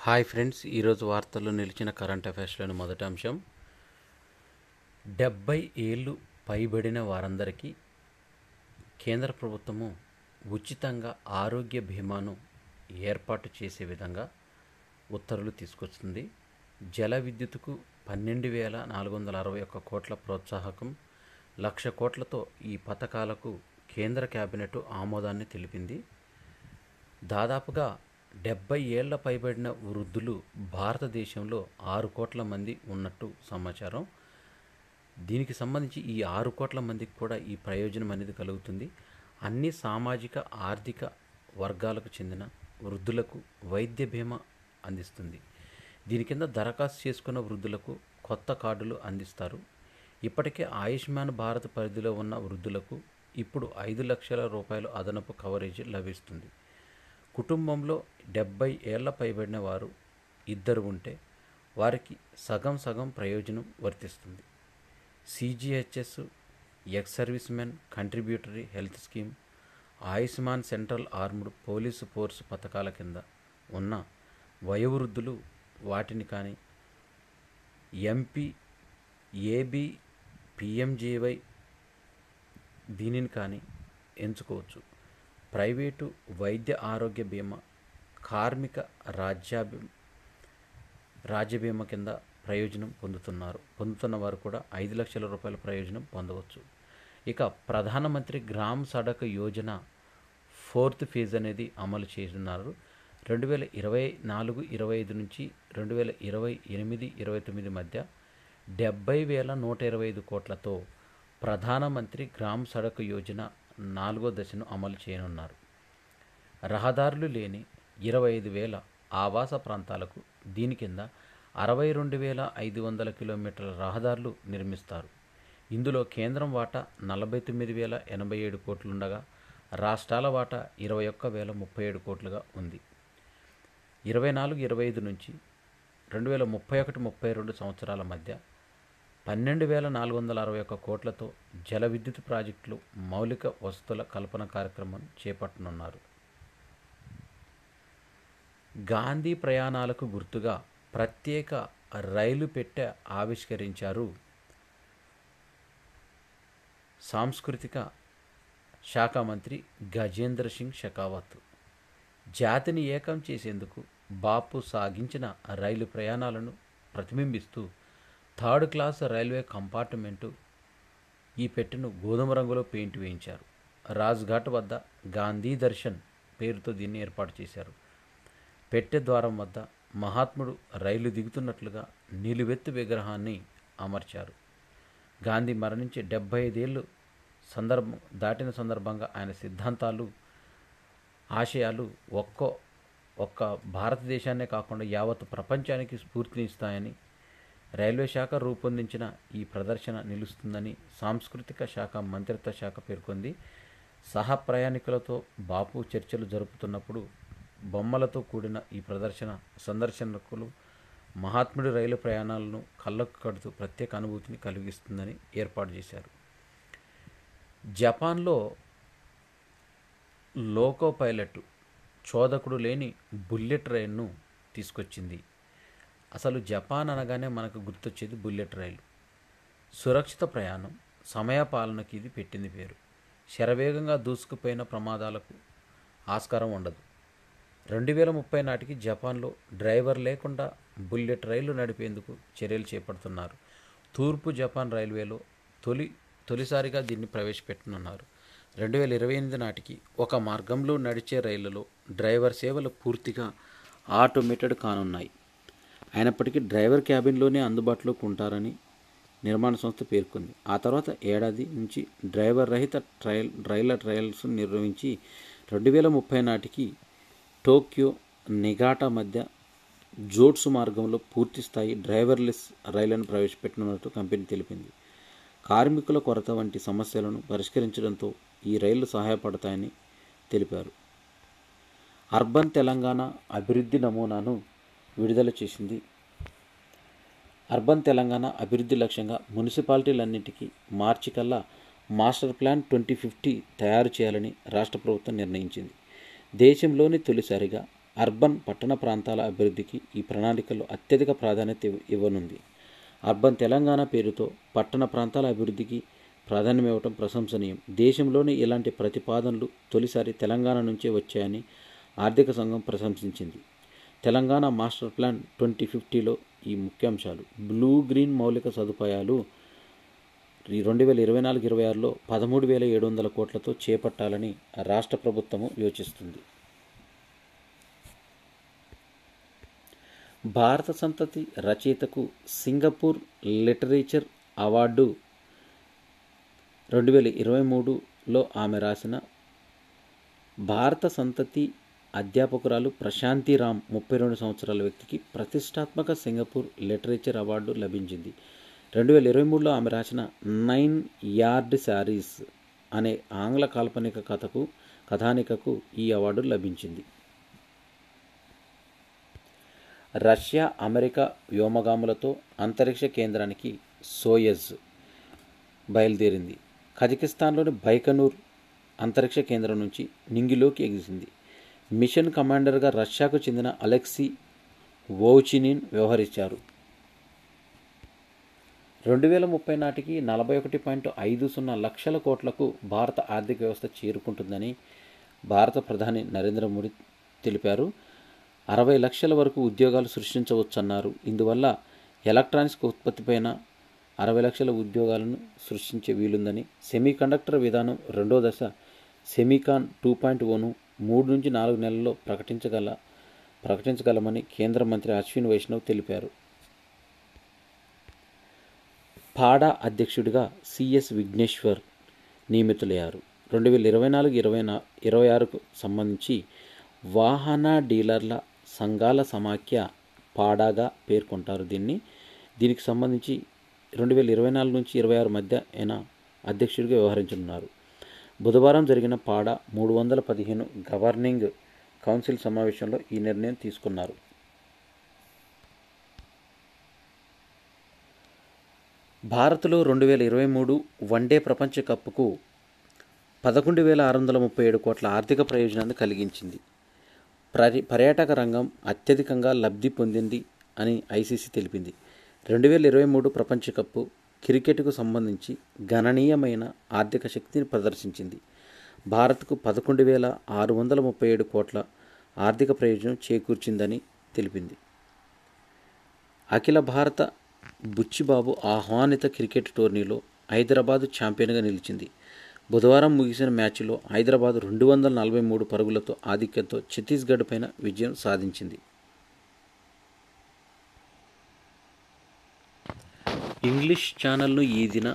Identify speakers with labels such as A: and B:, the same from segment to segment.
A: Hi friends, ఈరోజు వార్తల్లో నిలిచిన కరెంట్ అఫైర్స్లోని మొదటి అంశం, 70 ఏళ్ళు పైబడిన వారందరికీ కేంద్ర ప్రభుత్వము ఉచితంగా ఆరోగ్య బీమాను ఏర్పాటు చేసే విధంగా ఉత్తర్వులు తీసుకొస్తుంది. జల విద్యుత్తుకు 12,461 కోట్ల ప్రోత్సాహకం, 1,00,000 కోట్లతో ఈ పథకాలకు కేంద్ర కేబినెట్ ఆమోదాన్ని తెలిపింది. దాదాపుగా 70 ఏళ్ల పైబడిన వృద్ధులు భారతదేశంలో 6 కోట్ల మంది ఉన్నట్టు సమాచారం. దీనికి సంబంధించి ఈ 6 కోట్ల మందికి కూడా ఈ ప్రయోజనం అనేది కలుగుతుంది. అన్ని సామాజిక ఆర్థిక వర్గాలకు చెందిన వృద్ధులకు వైద్య బీమా అందిస్తుంది. దీని కింద దరఖాస్తు చేసుకున్న వృద్ధులకు కొత్త కార్డులు అందిస్తారు. ఇప్పటికే ఆయుష్మాన్ భారత్ పరిధిలో ఉన్న వృద్ధులకు ఇప్పుడు 5 లక్షల రూపాయలు అదనపు కవరేజ్ లభిస్తుంది. కుటుంబంలో 70 ఏళ్ల పైబడిన వారు ఇద్దరు ఉంటే వారికి సగం ప్రయోజనం వర్తిస్తుంది. CGHS, ex service men contributory health scheme, Ayushman central armed police force పథకాల కింద ఉన్న వయోవృద్ధులు వాటిని కానీ MP, AB, PMJY దీనిని కానీ ఎంచుకోవచ్చు. ప్రైవేటు వైద్య ఆరోగ్య బీమా, కార్మిక రాజ్య బీమా కింద ప్రయోజనం పొందుతున్న వారు కూడా 5 లక్షల రూపాయల ప్రయోజనం పొందవచ్చు. ఇక ప్రధానమంత్రి gram Sadak Yojana 4th phase అనేది అమలు చేస్తున్నారు. 2024-25 నుంచి 2028-29 మధ్య 70,125 కోట్లతో ప్రధానమంత్రి గ్రామ్ సడక్ యోజన 4వ దశను అమలు చేయనున్నారు. రహదారులు లేని 25,000 ఆవాస ప్రాంతాలకు దీని కింద 62,500 కిలోమీటర్ల రహదారులు నిర్మిస్తారు. ఇందులో కేంద్రం వాటా 49,087 కోట్లుండగా రాష్ట్రాల వాటా 21,037 కోట్లుగా ఉంది. 24-25 నుంచి 2031-32 సంవత్సరాల మధ్య 12,461 కోట్లతో జల విద్యుత్ ప్రాజెక్టులు, మౌలిక వసతుల కల్పన కార్యక్రమం చేపట్టనున్నారు. గాంధీ ప్రయాణాలకు గుర్తుగా ప్రత్యేక రైలు పెట్టె ఆవిష్కరించారు సాంస్కృతిక శాఖ మంత్రి గజేంద్ర సింగ్ షెకావత్. జాతిని ఏకం చేసేందుకు బాపు సాగించిన రైలు ప్రయాణాలను ప్రతిబింబిస్తూ 3rd క్లాస్ రైల్వే కంపార్ట్మెంటు ఈ పెట్టెను గోధుమ రంగులో పెయింట్ వేయించారు. రాజ్ఘాట్ వద్ద గాంధీ దర్శన్ పేరుతో దీన్ని ఏర్పాటు చేశారు. పెట్టె ద్వారం వద్ద మహాత్ముడు రైలు దిగుతున్నట్లుగా నిలువెత్తు విగ్రహాన్ని అమర్చారు. గాంధీ మరణించి 75 ఏళ్ళు దాటిన సందర్భంగా ఆయన సిద్ధాంతాలు, ఆశయాలు ఒక్క భారతదేశాన్నే కాకుండా యావత్ ప్రపంచానికి స్ఫూర్తినిస్తాయని రైల్వే శాఖ రూపొందించిన ఈ ప్రదర్శన నిలుస్తుందని సాంస్కృతిక శాఖ మంత్రిత్వ శాఖ పేర్కొంది. సహ ప్రయాణికులతో బాపు చర్చలు జరుపుతున్నప్పుడు బొమ్మలతో కూడిన ఈ ప్రదర్శన సందర్శకులు మహాత్ముడి రైలు ప్రయాణాలను కళ్ళకు కడుతూ ప్రత్యేక అనుభూతిని కలిగిస్తుందని ఏర్పాటు చేశారు. జపాన్లో లోకో పైలట్ చోదకుడు లేని బుల్లెట్ రైలును తీసుకొచ్చింది. అసలు జపాన్ అనగానే మనకు గుర్తొచ్చేది బుల్లెట్ రైలు. సురక్షిత ప్రయాణం, సమయపాలనకి ఇది పెట్టింది పేరు. శరవేగంగా దూసుకుపోయిన ప్రమాదాలకు ఆస్కారం ఉండదు. 2030 నాటికి జపాన్లో డ్రైవర్ లేకుండా బుల్లెట్ రైలు నడిపేందుకు చర్యలు చేపడుతున్నారు. తూర్పు జపాన్ రైల్వేలో తొలిసారిగా దీన్ని ప్రవేశపెట్టనున్నారు. 2028 నాటికి ఒక మార్గంలో నడిచే రైళ్లలో డ్రైవర్ సేవలు పూర్తిగా ఆటోమేటెడ్ కానున్నాయి. అయినప్పటికీ డ్రైవర్ క్యాబిన్లోనే అందుబాటులోకి ఉంటారని నిర్మాణ సంస్థ పేర్కొంది. ఆ తర్వాత ఏడాది నుంచి డ్రైవర్ రహిత రైళ్ల ట్రయల్స్ నిర్వహించి 2030 నాటికి టోక్యో నిగాటా మధ్య జోట్సు మార్గంలో పూర్తిస్థాయి డ్రైవర్లెస్ రైళ్లను ప్రవేశపెట్టనున్నట్టు కంపెనీ తెలిపింది. కార్మికుల కొరత వంటి సమస్యలను పరిష్కరించడంతో ఈ రైళ్లు సహాయపడతాయని తెలిపారు. అర్బన్ తెలంగాణ అభివృద్ధి నమూనాను విడుదల చేసింది. అర్బన్ తెలంగాణ అభివృద్ధి లక్ష్యంగా మున్సిపాలిటీలన్నింటికీ మార్చి కల్లా మాస్టర్ ప్లాన్ 2050 తయారు చేయాలని రాష్ట్ర ప్రభుత్వం నిర్ణయించింది. దేశంలోని తొలిసారిగా అర్బన్ పట్టణ ప్రాంతాల అభివృద్ధికి ఈ ప్రణాళికలో అత్యధిక ప్రాధాన్యత ఇవ్వనుంది. అర్బన్ తెలంగాణ పేరుతో పట్టణ ప్రాంతాల అభివృద్ధికి ప్రాధాన్యం ఇవ్వటం ప్రశంసనీయం. దేశంలోని ఇలాంటి ప్రతిపాదనలు తొలిసారి తెలంగాణ నుంచే వచ్చాయని ఆర్థిక సంఘం ప్రశంసించింది. తెలంగాణ మాస్టర్ ప్లాన్ 2050లో ఈ ముఖ్యాంశాలు: బ్లూ గ్రీన్ మౌలిక సదుపాయాలు 2024-26లో 13,700 కోట్లతో చేపట్టాలని రాష్ట్ర ప్రభుత్వము యోచిస్తుంది. భారత సంతతి రచయితకు సింగపూర్ లిటరేచర్ అవార్డు 2023లో ఆమె రాసిన భారత సంతతి అధ్యాపకురాలు ప్రశాంతి రామ్ 32 సంవత్సరాల వ్యక్తికి ప్రతిష్టాత్మక సింగపూర్ లిటరేచర్ అవార్డు లభించింది. 2023లో ఆమె రాసిన 9 యార్డ్ శారీస్ అనే ఆంగ్ల కాల్పనిక కథానికకు ఈ అవార్డు లభించింది. రష్యా అమెరికా వ్యోమగాములతో అంతరిక్ష కేంద్రానికి సోయజ్ బయలుదేరింది. కజకిస్తాన్లోని బైకనూర్ అంతరిక్ష కేంద్రం నుంచి నింగిలోకి ఎగిసింది. మిషన్ కమాండర్గా రష్యాకు చెందిన అలెక్సీ వోవ్చినిన్ వ్యవహరించారు. 2030 నాటికి 41.50 లక్షల కోట్లకు భారత ఆర్థిక వ్యవస్థ చేరుకుంటుందని భారత ప్రధాని నరేంద్ర మోడీ తెలిపారు. 60 లక్షల వరకు ఉద్యోగాలు సృష్టించవచ్చన్నారు. ఇందువల్ల ఎలక్ట్రానిక్స్ ఉత్పత్తిపైన 60 లక్షల ఉద్యోగాలను సృష్టించే వీలుందని, సెమీకండక్టర్ విధానం రెండో దశ సెమీకాన్ 2.0ను 3 నుంచి 4 నెలల్లో ప్రకటించగలమని కేంద్ర మంత్రి అశ్విన్ వైష్ణవ్ తెలిపారు. పాడా అధ్యక్షుడిగా సిఎస్ విఘ్నేశ్వర్ నియమితులయ్యారు. 2024-26కు సంబంధించి వాహన డీలర్ల సంఘాల సమాఖ్య పాడాగా పేర్కొంటారు. దీనికి సంబంధించి 2024 నుంచి 26 మధ్య ఆయన అధ్యక్షుడిగా వ్యవహరించనున్నారు. బుధవారం జరిగిన పాడా 315 గవర్నింగ్ కౌన్సిల్ సమావేశంలో ఈ నిర్ణయం తీసుకున్నారు. భారత్లో 2023 వన్డే ప్రపంచ కప్కు 11,637 కోట్ల ఆర్థిక ప్రయోజనాన్ని కలిగించింది. పర్యాటక రంగం అత్యధికంగా లబ్ధి పొందింది అని ఐసీసీ తెలిపింది. 2023 ప్రపంచ కప్ క్రికెట్కు సంబంధించి గణనీయమైన ఆర్థిక శక్తిని ప్రదర్శించింది. భారత్కు 11,637 కోట్ల ఆర్థిక ప్రయోజనం చేకూర్చిందని తెలిపింది. అఖిల భారత బుచ్చిబాబు ఆహ్వానిత క్రికెట్ టోర్నీలో హైదరాబాద్ ఛాంపియన్గా నిలిచింది. బుధవారం ముగిసిన మ్యాచ్లో హైదరాబాద్ 243 పరుగులతో ఆధిక్యంతో ఛత్తీస్గఢ్ పైన విజయం సాధించింది. ఇంగ్లీష్ ఛానల్ను ఈదిన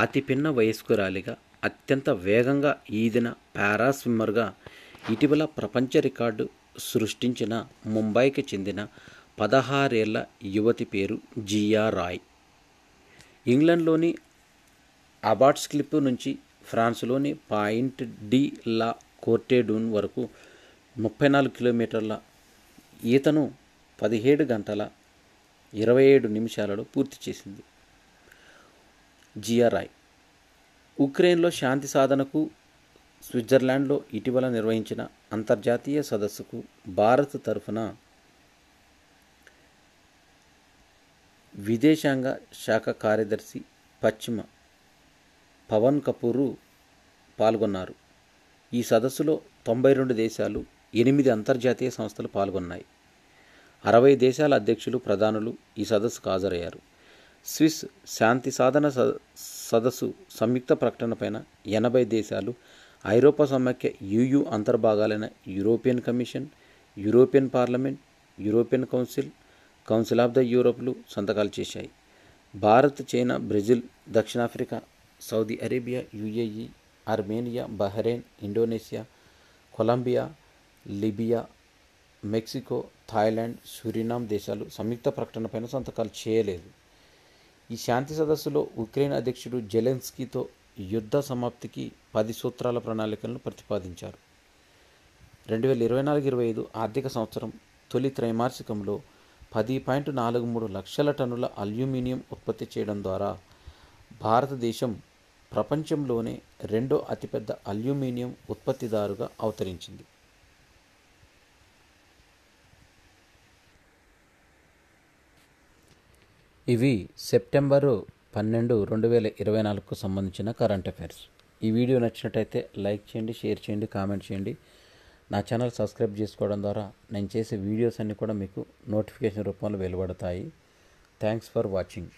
A: అతి పిన్న వయస్కురాలిగా, అత్యంత వేగంగా ఈదిన పారా స్విమ్మర్గా ఇటీవల ప్రపంచ రికార్డు సృష్టించిన ముంబైకి చెందిన 16 ఏళ్ల యువతి పేరు జియా రాయ్. ఇంగ్లండ్లోని అబాట్స్క్లిఫ్ నుంచి ఫ్రాన్స్లోని పాయింట్ డి లా కోర్టెడూన్ వరకు 34 కిలోమీటర్ల ఈతను 17 గంటల 27 నిమిషాలలో పూర్తి చేసింది. జియా రాయ్ ఉక్రెయిన్లో శాంతి సాధనకు స్విట్జర్లాండ్లో ఇటీవల నిర్వహించిన అంతర్జాతీయ సదస్సుకు భారత్ తరఫున విదేశాంగ శాఖ కార్యదర్శి పశ్చిమ పవన్ కపూరు పాల్గొన్నారు. ఈ సదస్సులో 92 దేశాలు, 8 అంతర్జాతీయ సంస్థలు పాల్గొన్నాయి. 60 దేశాల అధ్యక్షులు, ప్రధానులు ఈ సదస్సుకు హాజరయ్యారు. స్విస్ శాంతి సాధన సదస్సు సంయుక్త ప్రకటనపైన 80 దేశాలు, ఐరోపా సమాఖ్య EU అంతర్భాగాలైన European Commission, European Parliament, European Council of the యూరోప్లు సంతకాలు చేశాయి. భారత్, చైనా, బ్రెజిల్, దక్షిణాఫ్రికా, Saudi Arabia, UAE, Armenia, Bahrain, Indonesia, Colombia, Libya, Mexico, Thailand, Suriname దేశాలు సంయుక్త ప్రకటనపైన సంతకాలు చేయలేదు. ఈ శాంతి సదస్సులో ఉక్రెయిన్ అధ్యక్షుడు జెలెన్స్కీతో యుద్ధ సమాప్తికి 10 సూత్రాల ప్రణాళికలను ప్రతిపాదించారు. 2024-25 ఆర్థిక సంవత్సరం తొలి త్రైమాసికంలో 10.43 లక్షల టన్నుల అల్యూమినియం ఉత్పత్తి చేయడం ద్వారా భారతదేశం ప్రపంచంలోనే రెండో అతిపెద్ద అల్యూమినియం ఉత్పత్తిదారుగా అవతరించింది. ఇవి సెప్టెంబరు 12, 2024కు సంబంధించిన కరెంట్ అఫైర్స్. ఈ వీడియో నచ్చినట్టయితే లైక్ చేయండి, షేర్ చేయండి, కామెంట్ చేయండి. నా ఛానల్ సబ్స్క్రైబ్ చేసుకోవడం ద్వారా నేను చేసే వీడియోస్ అన్నీ కూడా మీకు నోటిఫికేషన్ రూపంలో వెలువడతాయి. Thanks for watching.